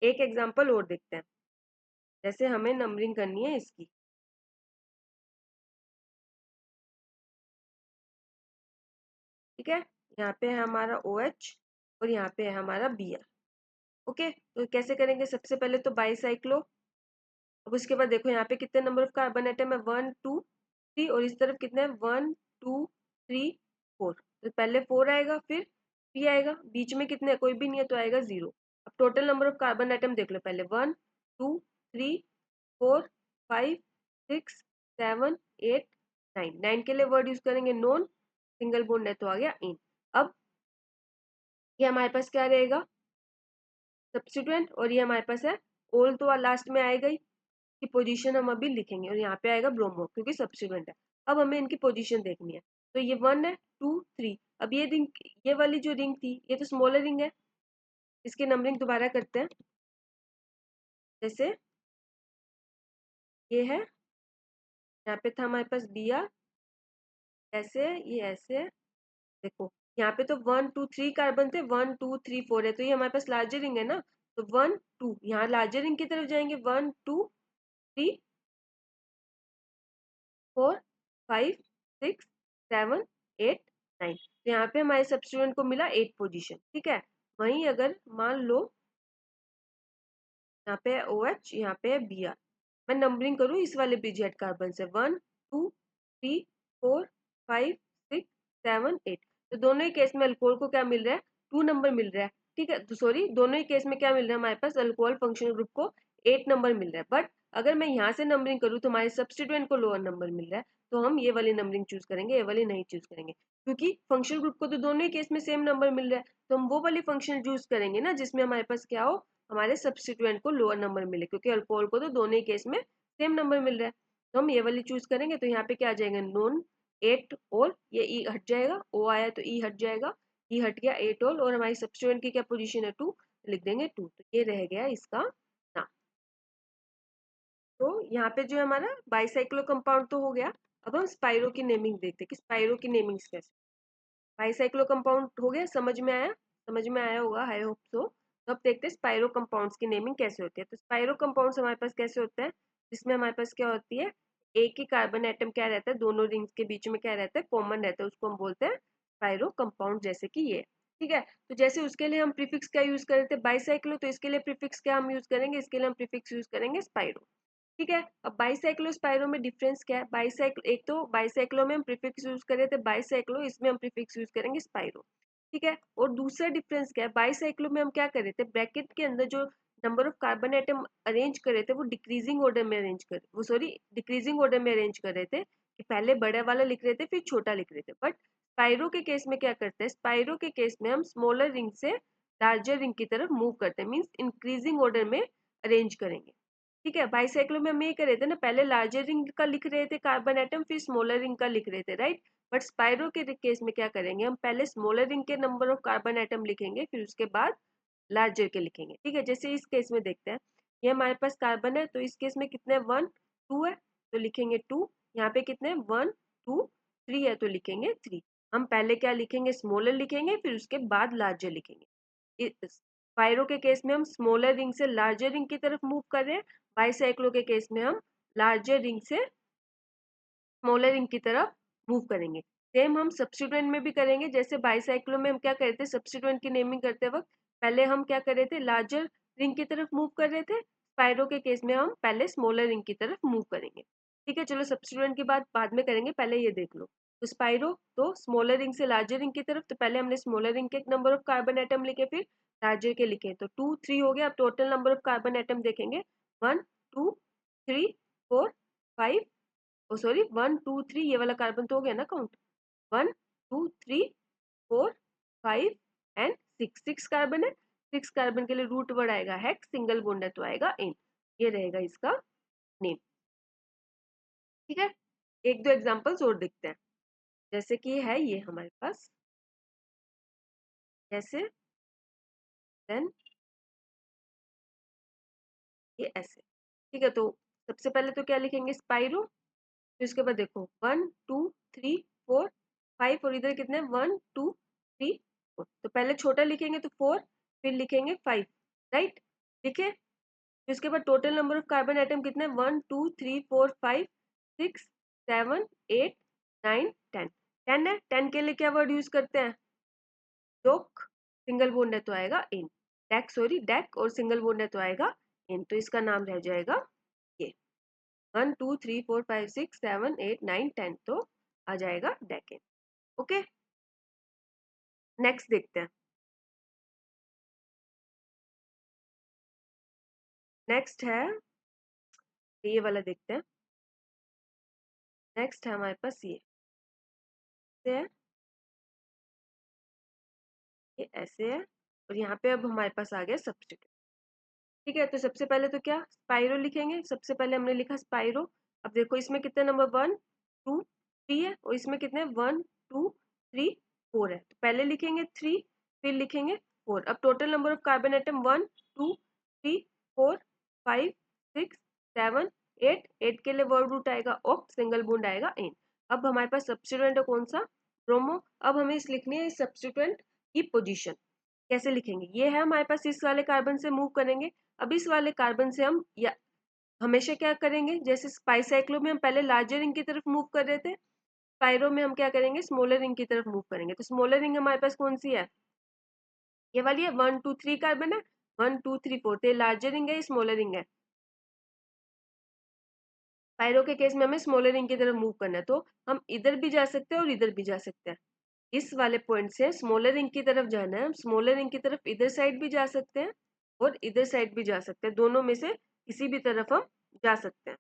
एक एग्जाम्पल और देखते हैं, जैसे हमें नंबरिंग करनी है इसकी। ठीक है, यहाँ पे है हमारा OH और यहाँ पे है हमारा Br। ओके, तो कैसे करेंगे, सबसे पहले तो बाईसाइक्लो। अब उसके बाद देखो यहाँ पे कितने नंबर ऑफ कार्बन एटम है, 1 2 3, और इस तरफ कितने हैं 1 2 3 4, तो पहले 4 आएगा फिर 3 आएगा, बीच में कितने, कोई भी नहीं है तो आएगा 0। अब total number of carbon atom देख लो पहले, 1 2 3 4 5 6 7 8 9। 9 के लिए वर्ड यूज करेंगे नॉन, सिंगल बॉन्ड है तो आ गया इन। अब ये हमारे पास क्या रहेगा, सब्स्टिट्यूएंट, और ये हमारे पास है ओल, तो लास्ट में आएगा ही, की पोजीशन हम अभी लिखेंगे, और यहाँ पे आएगा ब्रोमो क्योंकि सब्स्टिट्यूएंट है। अब हमें इनकी पोजीशन देखनी है, तो ये 1 है 2 3। अब ये रिंग, ये वाली जो रिंग थी ये तो स्मॉलर रिंग है, इसकी नंबरिंग दोबारा करते हैं। जैसे ये है, यहाँ पे था हमारे पास Br, ऐसे है, ये ऐसे है। देखो यहाँ पे तो 1 2 3 कार्बन थे, 1 2 3 4 है, तो ये हमारे पास लार्जर रिंग है ना, तो 1 2 यहाँ लार्जर रिंग की तरफ जाएंगे, 1 2 3 4 5 6 7 8 9, तो यहाँ पे हमारे सब्स्टिट्यूएंट को मिला 8 पोजीशन। ठीक है, वहीं अगर मान लो यहाँ पे है OH, यहाँ पे है Br, मैं नंबरिंग करूँ इस वाले बीजेड कार्बन से, 1 2 3 4 5 6 7 8, तो दोनों ही केस में अल्कोहल को क्या मिल रहा है, 2 नंबर मिल रहा है। ठीक है, सॉरी, दोनों ही केस में क्या मिल रहा है, हमारे पास अल्कोहल फंक्शनल ग्रुप को 8 नंबर मिल रहा है, बट अगर मैं यहाँ से नंबरिंग करूँ तो हमारे सब्स्टिट्यूएंट को लोअर नंबर मिल रहा है, तो हम ये वाली नंबरिंग चूज करेंगे, ये वाली नहीं चूज करेंगे, क्योंकि फंक्शनल ग्रुप को तो दोनों ही केस में सेम नंबर मिल रहा है, तो हम वो वाली फंक्शन चूज करेंगे ना जिसमें हमारे पास क्या हो, हमारे सब्स्टिट्यूएंट को लोअर नंबर मिले, क्योंकि अल्कोहल को तो दोनों ही केस में सेम नंबर मिल रहा है, तो हम ये वाली चूज करेंगे। तो यहाँ पे क्या आ जाएगा, नॉन 8 और ये ई हट जाएगा, ओ आया तो ई हट जाएगा, ई हट गया 8 और हमारी सब्स्टिट्यूएंट की क्या पोजीशन है 2, लिख देंगे 2, तो ये रह गया इसका नाम। तो यहाँ पे जो है हमारा बाईसाइक्लो कंपाउंड तो हो गया। अब हम स्पाइरो की नेमिंग देखते हैं कि स्पाइरो की नेमिंग कैसे। बाईसाइक्लो कंपाउंड हो गया, समझ में आया, समझ में आया होगा, आई होप सो। तो अब देखते हैं स्पाइरो कंपाउंड्स की नेमिंग कैसे होती है। तो स्पाइरो कंपाउंड्स हमारे पास कैसे होते हैं, जिसमें हमारे पास क्या होती है, एक ही कार्बन एटम क्या रहता है, दोनों रिंग्स के बीच में क्या रहता है, कॉमन रहता है, उसको हम बोलते हैं स्पाइरो कंपाउंड, जैसे कि ये। ठीक है, तो जैसे उसके लिए हम प्रीफिक्स क्या यूज कर रहे थे, बाईसाइक्लो, तो इसके लिए प्रीफिक्स क्या हम यूज करेंगे, इसके लिए हम प्रीफिक्स यूज करेंगे स्पाइरो। ठीक है, अब बाईसाइक्लो स्पाइरो में डिफरेंस क्या है, बाईसाइक्लो, एक तो बाईसाइक्लो में हम प्रीफिक्स यूज कर रहे थे बाईसाइक्लो, इसमें हम प्रीफिक्स यूज करेंगे स्पाइरो। ठीक है, और दूसरा डिफरेंस क्या है, बाईसाइक्लो में हम क्या कर रहे थे, ब्रैकेट के अंदर जो number of carbon atom arrange कर रहे थे वो डिक्रीजिंग ऑर्डर में अरेंज कर, वो सॉरी डिक्रीजिंग ऑर्डर में अरेंज कर रहे थे, कि पहले बड़ा वाला लिख रहे थे फिर छोटा लिख रहे थे, बट स्पाइरो के केस में क्या करते हैं, स्पाइरो के केस में हम स्मॉलर रिंग से लार्जर रिंग की तरफ मूव करते हैं, मीन्स इंक्रीजिंग ऑर्डर में अरेंज करेंगे। ठीक है, बाईसाइक्लो में हम ये कर रहे थे ना, पहले लार्जर रिंग का लिख रहे थे कार्बन एटम, फिर स्मॉलर रिंग का लिख रहे थे, राइट। बट स्पाइरो के केस में क्या करेंगे, हम पहले स्मॉलर रिंग के नंबर ऑफ कार्बन एटम लिखेंगे, फिर उसके बाद लार्जर के लिखेंगे। ठीक है, जैसे इस केस में देखते हैं, ये हमारे पास कार्बन है, तो इस केस में कितने 1 2 है, तो लिखेंगे 2। यहाँ पे कितने 1 2 3 है, तो लिखेंगे 3। हम पहले क्या लिखेंगे, स्मॉलर लिखेंगे, फिर उसके बाद लार्जर लिखेंगे। स्पाइरो के केस में हम स्मॉलर रिंग से लार्जर रिंग की तरफ मूव कर रहे हैं, बाईसाइक्लो के केस में हम लार्जर रिंग से स्मॉलर रिंग की तरफ मूव करेंगे। सेम हम सब्स्टिट्यूएंट में भी करेंगे, जैसे बाईसाइक्लो में हम क्या करते थे, सब्स्टिट्यूएंट की नेमिंग करते वक्त पहले हम क्या कर रहे थे, लार्जर रिंग की तरफ मूव कर रहे थे। स्पाइरो के केस में हम पहले स्मॉलर रिंग की तरफ मूव करेंगे। ठीक है, चलो सब्स्टिट्यूएंट की बात बाद में करेंगे, पहले ये देख लो। तो स्पाइरो तो स्मॉलर रिंग से लार्जर रिंग की तरफ, तो पहले हमने स्मॉलर रिंग के नंबर ऑफ कार्बन एटम लिखे, फिर लार्जर के लिखे, तो 2 3 हो गया। अब total number of carbon atom देखेंगे, 1 2 3 4 5, ओ सॉरी 1 2 3, ये वाला कार्बन तो हो गया ना काउंट, 1 2 3 4 5 एंड 6, 6 कार्बन है। 6 कार्बन के लिए रूट वर्ड आएगा हेक्स, सिंगल बॉन्ड है तो आएगा इन, ये रहेगा इसका नेम। ठीक है, एक दो एग्जांपल्स और देखते हैं, जैसे कि है ये हमारे पास, ऐसे देन ये ऐसे। ठीक है, तो सबसे पहले तो क्या लिखेंगे, स्पाइरो, फिर उसके बाद देखो 1 2 3 4 5, और इधर कितने 1 2 3 4, तो पहले छोटा लिखेंगे तो 4, फिर लिखेंगे 5, राइट। लिखे, फिर उसके बाद total number of carbon atom कितने 1 2 3 4 5 6 7 8 9 10, 10 है। 10 के लिए क्या वर्ड यूज करते हैं, डोक, सिंगल बॉन्ड है तो आएगा इन, डेक सॉरी डेक, और सिंगल बॉन्ड है तो आएगा इन, तो इसका नाम रह जाएगा ये 1 2 3 4 5 6 7 8 9 10, तो आ जाएगा डेकेन। ओके, नेक्स्ट देखते हैं। नेक्स्ट है ये वाला देखते हैं। नेक्स्ट है हमारे पास ये है, ये ऐसे है, और यहाँ पे अब हमारे पास आ गया सब्स्टिट्यूट। ठीक है, तो सबसे पहले तो क्या स्पाइरो लिखेंगे, सबसे पहले हमने लिखा स्पाइरो। अब देखो इसमें कितने नंबर 1 2 3 है, और इसमें कितने 1 2 3 4 है, तो पहले लिखेंगे 3, फिर लिखेंगे 4। अब total number of carbon atom 1 2 3 4 5 6 7 8, 8 के लिए वर्ड रूट आएगा ऑक्ट, सिंगल बॉन्ड आएगा इन। अब हमारे पास सब्स्टिट्यूएंट है कौन सा, ब्रोमो। अब हमें इस लिखनी है इस सब्स्टिट्यूएंट की पोजीशन, कैसे लिखेंगे, ये है हमारे पास, इस वाले कार्बन से मूव करेंगे। अब इस वाले कार्बन से हम या हमेशा क्या करेंगे, जैसे स्पाइसाइक्लो में हम पहले लार्जर रिंग की तरफ मूव कर रहे थे, स्पाइरो में हम क्या करेंगे, स्मॉलर रिंग की तरफ मूव करेंगे। तो स्मॉलर रिंग हमारे पास कौन सी है, ये वाली है, 1 2 3 कार्बन है, 1 2 3 4, तो ये लार्जर रिंग है, स्मॉलर रिंग है। स्पाइरो के केस में हमें स्मॉलर रिंग की तरफ मूव करना है, तो हम इधर भी जा सकते हैं और इधर भी जा सकते हैं। इस वाले पॉइंट से स्मॉलर रिंग की तरफ जाना है, हम स्मॉलर रिंग की तरफ इधर साइड भी जा सकते हैं और इधर साइड भी जा सकते हैं, दोनों में से किसी भी तरफ हम जा सकते हैं।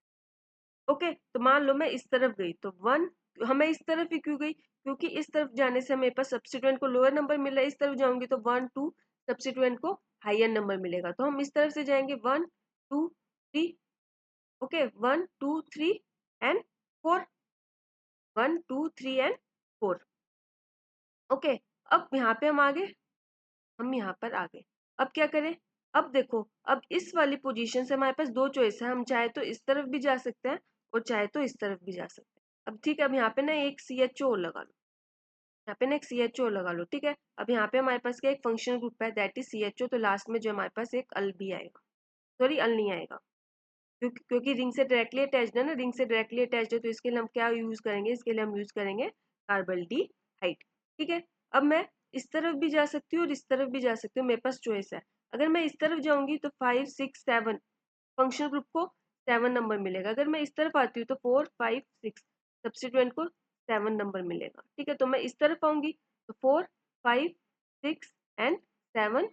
ओके, तो मान लो मैं इस तरफ गई, तो 1, हमें इस तरफ ही क्यों गई, क्योंकि इस तरफ जाने से मेरे पास सब्स्टिट्यूएंट को लोअर नंबर मिला है, इस तरफ जाऊंगी तो 1 2 सब्स्टिट्यूएंट को हायर नंबर मिलेगा, तो हम इस तरफ से जाएंगे 1 2 3। Okay, 1 2 3 and 4, 1 2 3 and 4। ओके, अब यहाँ पे हम आगे, हम यहाँ पर आ गए। अब क्या करें, अब देखो, अब इस वाली पोजीशन से हमारे पास दो चॉइस है, हम चाहे तो इस तरफ भी जा सकते हैं और चाहे तो इस तरफ भी जा सकते हैं। अब ठीक है, अब यहाँ पे ना एक CHO लगा लो, यहाँ पे ना एक CHO लगा लो। ठीक है, अब यहाँ पे हमारे पास क्या एक फंक्शनल ग्रुप है दैट इज CHO, तो लास्ट में जो हमारे पास एक अल भी आएगा, सॉरी अल नहीं आएगा, क्योंकि रिंग से डायरेक्टली अटैच्ड है ना, रिंग से डायरेक्टली अटैच्ड है, तो इसके लिए हम क्या यूज करेंगे, इसके लिए हम यूज करेंगे कार्बन डी हाइट। ठीक है, अब मैं इस तरफ भी जा सकती हूँ और इस तरफ भी जा सकती हूँ, मेरे पास चॉइस है। अगर मैं इस तरफ जाऊंगी तो 5 6 7, फंक्शनल ग्रुप को 7 नंबर मिलेगा। अगर मैं इस तरफ आती हूँ तो 4 5 6, सब्स्टिट्यूएंट को 7 नंबर मिलेगा। ठीक है, तो मैं इस तरफ आऊंगी तो 4 5 6 एंड 7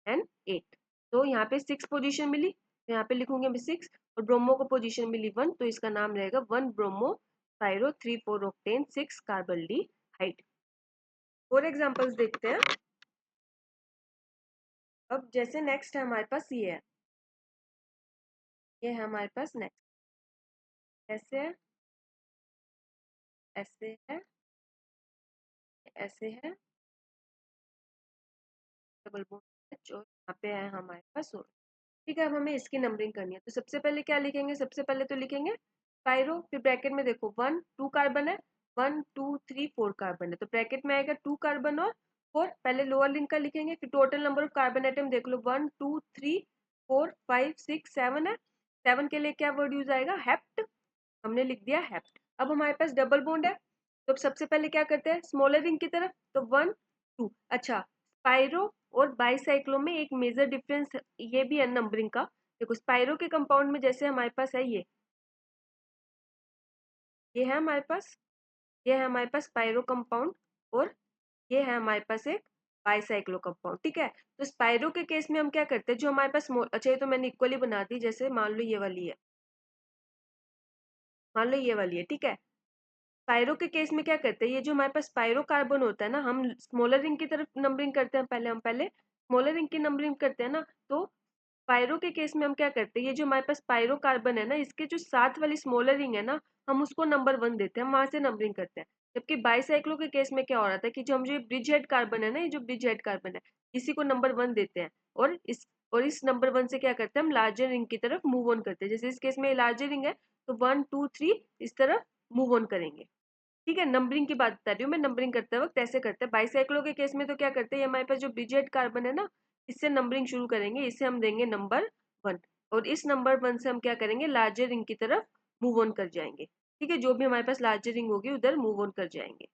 एंड 8, तो यहाँ पे 6 पोजीशन मिली, तो यहाँ पे लिखूंगी मैं 6, और ब्रोमो को पोजीशन मिली 1, तो इसका नाम रहेगा 1 ब्रोमो स्पाइरो 3,4 ऑक्टेन 6 कार्बल्डिहाइड। और एग्जांपल्स देखते हैं। अब जैसे नेक्स्ट है हमारे पास ये है, ये है हमारे पास नेक्स्ट, ऐसे है, ऐसे है, ऐसे है, डबल बॉन्ड H, और यहाँ पे है हमारे पास O। ठीक है, अब हमें इसकी नंबरिंग करनी है। तो सबसे पहले क्या लिखेंगे, सबसे पहले तो लिखेंगे स्पाइरो, फिर ब्रैकेट में देखो 1 2 कार्बन है, 1 2 3 4 कार्बन है, तो ब्रैकेट में आएगा 2 कार्बन और 4। पहले लोअर लिंक का लिखेंगे, फिर total number of carbon atom देख लो 1 2 3 4 5 6 7 है। 7 के लिए क्या वर्ड यूज आएगा, हेप्ट, हमने लिख दिया हेप्ट। अब हमारे पास डबल बॉन्ड है, तो सबसे पहले क्या करते हैं, स्मॉलर रिंग की तरफ, तो 1 2। अच्छा, स्पाइरो और बाईसाइक्लो में एक मेजर डिफरेंस ये भी है नंबरिंग का। देखो स्पाइरो के कंपाउंड में जैसे हमारे पास है ये है हमारे पास, ये है हमारे पास स्पाइरो कंपाउंड, और ये है हमारे पास एक बाईसाइक्लो कंपाउंड। ठीक है, तो स्पाइरो के केस में हम क्या करते हैं, जो हमारे पास अच्छा ये तो मैंने इक्वली बना दी, जैसे मान लो ये वाली है, मान लो ये वाली है। ठीक है, स्पाइरो के केस में क्या करते हैं, ये जो हमारे पास स्पाइरो कार्बन होता है ना, हम स्मॉलर रिंग की तरफ नंबरिंग करते हैं, पहले हम पहले स्मॉलर रिंग की नंबरिंग करते हैं ना। तो स्पाइरो के केस में हम क्या करते हैं, ये जो हमारे पास स्पाइरो कार्बन है ना, इसके जो साथ वाली स्मॉलर रिंग है ना, हम उसको नंबर 1 देते हैं, हम वहां से नंबरिंग करते हैं। जबकि बाईसाइक्लो के केस में क्या हो रहा था कि जो हम जो ब्रिज हेड कार्बन है ना, ये जो ब्रिज हेड कार्बन है, इसी को नंबर 1 देते हैं, और इस नंबर 1 से क्या करते हैं, हम लार्जर रिंग की तरफ मूव ऑन करते हैं। जैसे इस केस में लार्जर रिंग है, तो 1 2 3 इस तरफ मूव ऑन करेंगे। ठीक है, नंबरिंग की बात बता रही हूँ मैं, नंबरिंग करते वक्त ऐसे करते हैं। बाईसाइक्लो के केस में तो क्या करते हैं, हमारे पास जो ब्रिजेट कार्बन है ना, इससे नंबरिंग शुरू करेंगे, इसे हम देंगे नंबर 1, और इस नंबर 1 से हम क्या करेंगे, लार्जर रिंग की तरफ मूव ऑन कर जाएंगे। ठीक है, जो भी हमारे पास लार्जर रिंग होगी उधर मूव ऑन कर जाएंगे।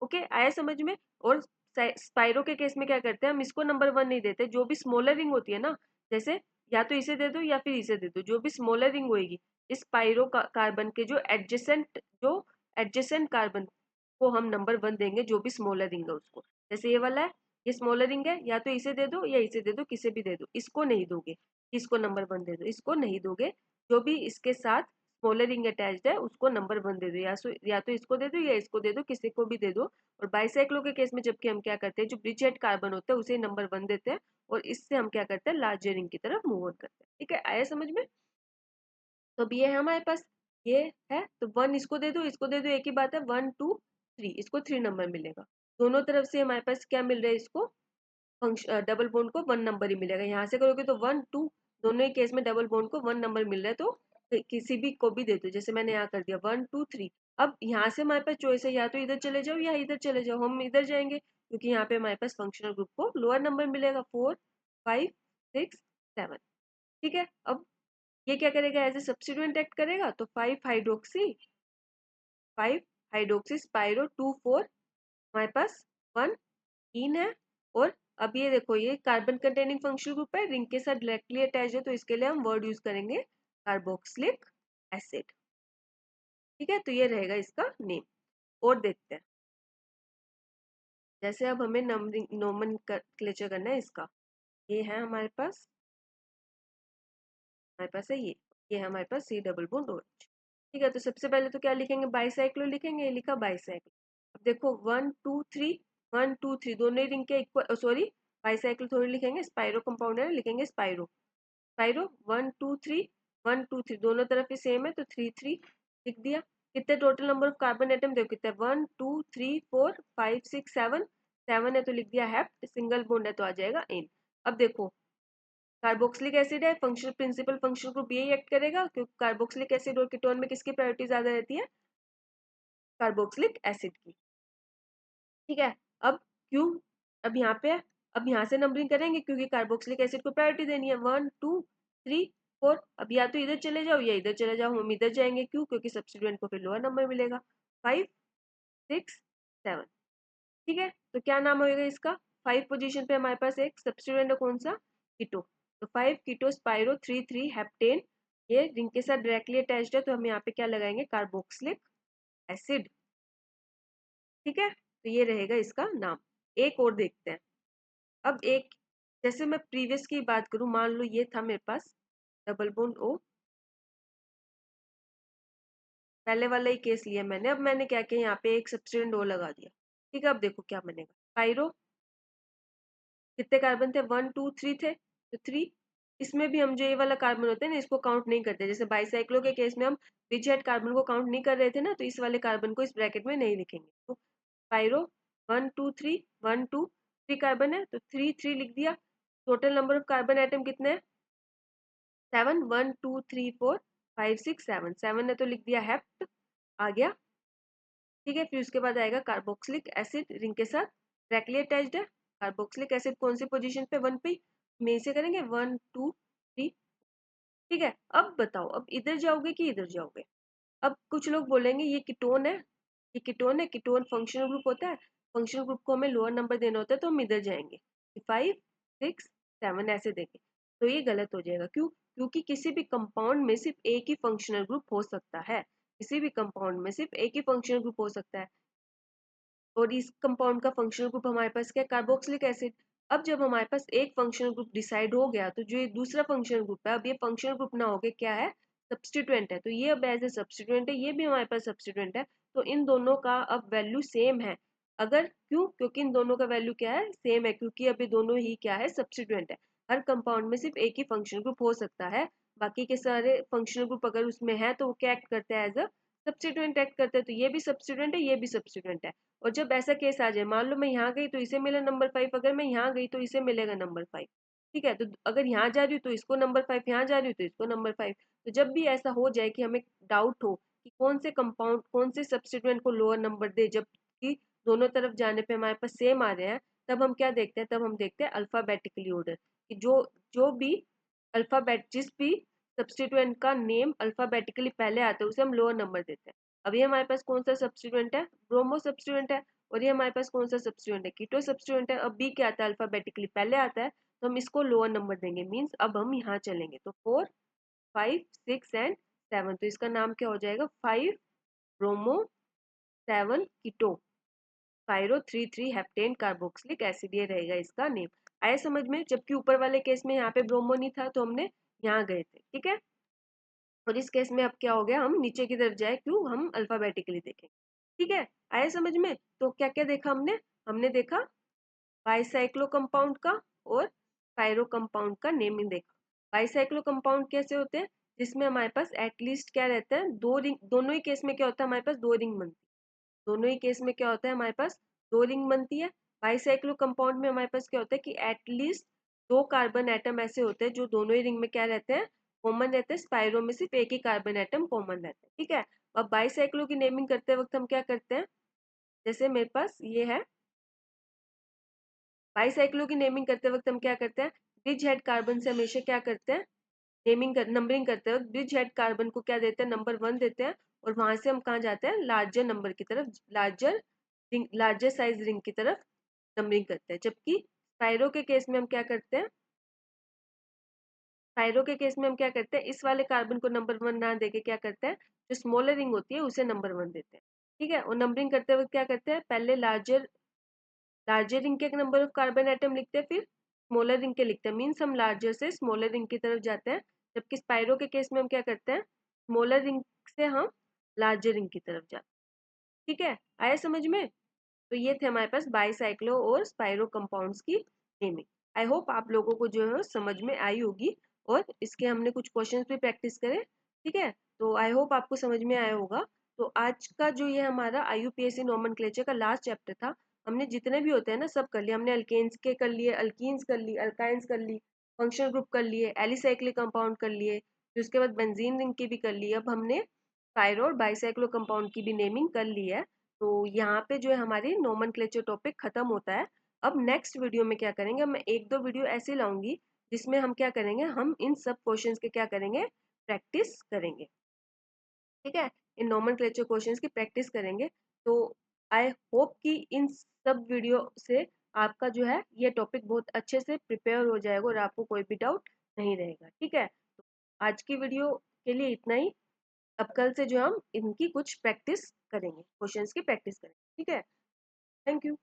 ओके, आया समझ में। और स्पाइरो के केस में क्या करते हैं, हम इसको नंबर 1 नहीं देते, जो भी स्मॉलर रिंग होती है ना, जैसे या तो इसे दे दो या फिर इसे दे दो, जो भी स्मॉलर रिंग होगी इस पायरो कार्बन के जो एडजेसेंट कार्बन को हम नंबर 1 देंगे, जो भी स्मॉलर रिंग है उसको। जैसे ये वाला है, ये स्मॉलर रिंग है, या तो इसे दे दो या इसे दे दो, किसे भी दे दो, इसको नहीं दोगे, इसको नंबर 1 दे दो, इसको नहीं दोगे। जो भी इसके साथ स्मॉलर रिंग अटैच्ड है उसको नंबर 1 दे दो, या तो इसको दे दो या इसको दे दो, किसी को भी दे दो। और बाईसाइक्लो के केस में जबकि हम क्या करते हैं, जो ब्रिजेट कार्बन होता है उसे नंबर 1 देते हैं, और इससे हम क्या करते हैं, लार्जर रिंग की तरफ मूव ऑन करते हैं। ठीक है, आया समझ में। तो अब ये है हमारे पास, ये है, तो 1 इसको दे दो, इसको दे दो, एक ही बात है, 1 2 3, इसको 3 नंबर मिलेगा। दोनों तरफ से हमारे पास क्या मिल रहा है, इसको फंक्शन डबल बॉन्ड को 1 नंबर ही मिलेगा। यहाँ से करोगे तो 1 2, दोनों ही केस में डबल बॉन्ड को 1 नंबर मिल रहा है, तो किसी भी को भी दे दो, जैसे मैंने यहाँ कर दिया 1 2 3। अब यहाँ से हमारे पास चॉइस है, या तो इधर चले जाओ या इधर चले जाओ, हम इधर जाएंगे क्योंकि यहाँ पे हमारे पास फंक्शनल ग्रुप को लोअर नंबर मिलेगा, 4 5 6 7। ठीक है, अब ये क्या करेगा, एज ए सब्स्टिट्यूएंट एक्ट करेगा, तो 5 हाइड्रोक्सी स्पाइरो 2 4 हमारे पास 1 इन है। और अब ये देखो, ये कार्बन कंटेनिंग फंक्शनल ग्रुप है, रिंग के साथ डायरेक्टली अटैच है, तो इसके लिए हम वर्ड यूज करेंगे कार्बोक्सिलिक एसिड। ठीक है, तो ये रहेगा इसका नेम। और देखते हैं, जैसे अब हमें नंबरिंग नोमेनक्लेचर करना है इसका। ये है हमारे पास है ये है हमारे पास सी डबल बॉन्ड OH। ठीक है, तो सबसे पहले तो क्या लिखेंगे, बाईसाइक्लो लिखेंगे, ये लिखा बाईसाइक्लो। अब देखो 1 2 3, 1 2 3 दोनों ही रिंग के इक्वल, सॉरी बाईसाइक्लो थोड़ी लिखेंगे, स्पाइरो कंपाउंड है, लिखेंगे स्पाइरो। स्पाइरो 1 2 3, 1 2 3 दोनों तरफ ही सेम है, तो 3 3 लिख दिया। कितने total number of carbon atom देखो कितने, 1 2 3 4 5 6 7, 7 है तो लिख दिया हेप्ट, सिंगल बॉन्ड है तो आ जाएगा इन। अब देखो कार्बोक्सिलिक एसिड है, फंक्शनल प्रिंसिपल फंक्शनल ग्रुप यही एक्ट करेगा, क्योंकि कार्बोक्सिलिक एसिड और कीटोन में किसकी प्रायोरिटी ज्यादा रहती है, कार्बोक्सिलिक एसिड की। ठीक है, अब क्यों, अब यहाँ पे, अब यहाँ से नंबरिंग करेंगे क्योंकि कार्बोक्सिलिक एसिड को प्रायोरिटी देनी है, 1 2 3 4। अब या तो इधर चले जाओ या इधर चले जाओ, हम इधर जाएंगे, क्यों, क्योंकि सब्स्टिट्यूएंट को फिर लोअर नंबर मिलेगा, 5 6 7। ठीक है, तो क्या नाम होगा इसका, 5 पोजीशन पे हमारे पास एक सब्स्टिट्यूएंट है, कौन सा, कीटो, तो 5 कीटो स्पाइरो 3 3 हेप्टेन। ये रिंग के साथ डायरेक्टली अटैच्ड है, तो हम यहाँ पे क्या लगाएंगे, कार्बोक्सिलिक एसिड। ठीक है, तो ये रहेगा इसका नाम। एक और देखते हैं। अब एक, जैसे मैं प्रीवियस की बात करूं, मान लो ये था मेरे पास डबल बॉन्ड O, पहले वाला ही केस लिया मैंने। अब मैंने क्या किया, यहाँ पे एक सब्स्टिट्यूएंट और लगा दिया। ठीक है, अब देखो क्या बनेगा। पायरो कितने कार्बन थे, 1 2 3 थे, तो 3। इसमें भी हम जो ये वाला कार्बन होता है ना, इसको काउंट नहीं करते। जैसे बाईसाइक्लो के केस में हम बिच कार्बन को काउंट नहीं कर रहे थे ना, तो इस वाले कार्बन को इस ब्रैकेट में नहीं लिखेंगे। तो पायरो 1 2 3 1 2 3 कार्बन है, तो 3 3 लिख दिया। Total number of carbon atom कितने हैं, 7। 1 2 3 4 5 6 7, 7 है तो लिख दिया हेप्ट, आ गया। ठीक है, फिर उसके बाद आएगा कार्बोक्सिलिक एसिड, रिंग के साथ डायरेक्टली अटैच्ड है। कार्बोक्सिलिक एसिड कौन सी पोजीशन पे, 1 पे। में इसे करेंगे 1 2 3। ठीक है, अब बताओ, अब इधर जाओगे कि इधर जाओगे। अब कुछ लोग बोलेंगे ये कीटोन है, ये कीटोन है, कीटोन फंक्शनल ग्रुप होता है, फंक्शनल ग्रुप को हमें लोअर नंबर देना होता है, तो हम इधर जाएंगे 5 6 7 ऐसे देंगे। तो ये गलत हो जाएगा, क्यों? क्योंकि किसी भी कंपाउंड में सिर्फ एक ही फंक्शनल ग्रुप हो सकता है। किसी भी कंपाउंड में सिर्फ एक ही फंक्शनल ग्रुप हो सकता है, और इस कंपाउंड का फंक्शनल ग्रुप हमारे पास क्या है, कार्बोक्सिलिक एसिड। अब जब हमारे पास एक फंक्शनल ग्रुप डिसाइड हो गया, तो जो ये दूसरा फंक्शनल ग्रुप है, अब ये फंक्शनल ग्रुप ना होके क्या है, सब्स्टिट्यूएंट है। तो ये अब एज ए सब्स्टिट्यूएंट है, ये भी हमारे पास सब्स्टिट्यूएंट है। तो इन दोनों का अब वैल्यू सेम है। अगर क्यों, क्योंकि इन दोनों का वैल्यू क्या है, सेम है, क्योंकि अब ये दोनों ही क्या है, सब्स्टिट्यूएंट है। हर कंपाउंड में सिर्फ एक ही फंक्शनल ग्रुप हो सकता है, बाकी के सारे फंक्शनल ग्रुप अगर उसमें है तो वो क्या एक्ट करते हैं, एज अ सब्स्टिट्यूएंट एक्ट करते हैं। तो ये भी सब्स्टिट्यूएंट है, ये भी सब्स्टिट्यूएंट है। और जब ऐसा केस आ जाए, मान लो मैं यहाँ गई तो इसे मिला नंबर 5, अगर मैं यहाँ गई तो इसे मिलेगा नंबर 5। ठीक है, तो अगर यहाँ जा रही हूँ तो इसको नंबर 5, यहाँ जा रही हूँ तो इसको नंबर 5। तो जब भी ऐसा हो जाए कि हमें डाउट हो कि कौन से कंपाउंड, कौन से सब्स्टिट्यूएंट को लोअर नंबर दे, जबकि दोनों तरफ जाने पे हमारे पास सेम आ रहे हैं, तब हम क्या देखते हैं, तब हम देखते हैं अल्फाबेटिकली ऑर्डर, कि जो जो भी अल्फाबेट, जिस भी सब्स्टिट्यूएंट का नेम अल्फाबेटिकली पहले आता है उसे हम लोअर नंबर देते हैं। अब ये हमारे पास कौन सा सब्स्टिट्यूएंट है, ब्रोमो सब्स्टिट्यूएंट है। और ये हमारे पास कौन सा सब्स्टिट्यूएंट है, कीटो सब्स्टिट्यूएंट है। अब बी क्या आता है, अल्फाबेटिकली पहले आता है, तो हम इसको लोअर नंबर देंगे। मींस अब हम यहाँ चलेंगे, तो 4 5 6 एंड 7, तो इसका नाम क्या हो जाएगा, 5 ब्रोमो 7 कीटो पायरो 3 3 हेप्टेन कार्बोक्सिलिक एसिड, ये रहेगा इसका नेम। आए समझ में? जबकि ऊपर वाले केस में यहाँ पे ब्रोमो नहीं था, तो हमने यहाँ गए थे। ठीक है, और इस केस में अब क्या हो गया, हम नीचे की तरफ जाए, क्यों, हम अल्फाबेटिकली देखें। ठीक है, आए समझ में? तो क्या क्या देखा हमने, हमने देखा बाईसाइक्लो कंपाउंड का और पायरो कंपाउंड का नेमिंग देखा। बाईसाइक्लो कंपाउंड कैसे होते हैं, जिसमें हमारे पास एटलीस्ट क्या रहता है, दो रिंग। दोनों ही केस में क्या होता है, हमारे पास दो रिंग बनती है। दोनों ही केस में क्या होता है, हमारे पास दो रिंग बनती है। बाईसाइक्लो कंपाउंड में हमारे पास क्या होता है कि एटलीस्ट दो कार्बन एटम ऐसे होते हैं जो दोनों ही रिंग में क्या रहते हैं, कॉमन रहते हैं। स्पाइरो में सिर्फ एक ही कार्बन एटम कॉमन रहता है। ठीक है, अब बाईसाइक्लो की नेमिंग करते वक्त हम क्या करते हैं, जैसे मेरे पास ये है, बाईसाइक्लो की नेमिंग करते वक्त हम क्या करते हैं, ब्रिज हेड कार्बन से हमेशा क्या करते हैं, नंबरिंग करते वक्त ब्रिज हेड कार्बन को क्या देते हैं, नंबर 1 देते हैं। और वहां से हम कहाँ जाते हैं, लार्जर नंबर की तरफ, लार्जर साइज रिंग की तरफ नंबरिंग करते हैं। जबकि स्पाइरो के केस में हम क्या करते हैं, स्पाइरो के केस में हम क्या करते हैं, इस वाले कार्बन को नंबर 1 ना देके क्या करते हैं, जो स्मॉलर रिंग होती है उसे नंबर 1 देते हैं। ठीक है, और नंबरिंग करते वक्त क्या करते हैं, पहले लार्जर रिंग के नंबर ऑफ कार्बन एटम लिखते हैं, फिर स्मॉलर रिंग के लिखते हैं। मीन्स हम लार्जर से स्मॉलर रिंग की तरफ जाते हैं। जबकि स्पाइरो के केस में हम क्या करते हैं, स्मॉलर रिंग से हम लार्जर रिंग की तरफ जाते हैं। ठीक है, आया समझ में? तो ये थे हमारे पास बाईसाइक्लो और स्पाइरो कंपाउंड्स की नेमिंग। आई होप आप लोगों को जो है समझ में आई होगी, और इसके हमने कुछ क्वेश्चंस भी प्रैक्टिस करे। ठीक है, तो आई होप आपको समझ में आया होगा। तो आज का जो ये हमारा आईयूपीएसी नोमेनक्लेचर का लास्ट चैप्टर था, हमने जितने भी होते हैं ना सब कर लिया। हमने अल्केन्स के कर लिए, अल्कीन्स कर ली, अल्काइंस कर ली, फंक्शनल ग्रुप कर लिए, एलिसाइक्लिक कंपाउंड कर लिए, फिर उसके बाद बेंजीन रिंग की भी कर ली। अब हमने पायरो और बाईसाइक्लो कंपाउंड की भी नेमिंग कर ली है। तो यहाँ पे जो है हमारी नोमेनक्लेचर टॉपिक खत्म होता है। अब नेक्स्ट वीडियो में क्या करेंगे, मैं एक दो वीडियो ऐसे लाऊंगी जिसमें हम क्या करेंगे, हम इन सब क्वेश्चंस के क्या करेंगे, प्रैक्टिस करेंगे। ठीक है, इन नोमेनक्लेचर क्वेश्चंस की प्रैक्टिस करेंगे। तो आई होप कि इन सब वीडियो से आपका जो है ये टॉपिक बहुत अच्छे से प्रिपेयर हो जाएगा और आपको कोई भी डाउट नहीं रहेगा। ठीक है, तो आज की वीडियो के लिए इतना ही। अब कल से जो हम इनकी कुछ प्रैक्टिस करेंगे, क्वेश्चंस की प्रैक्टिस करेंगे। ठीक है, थैंक यू।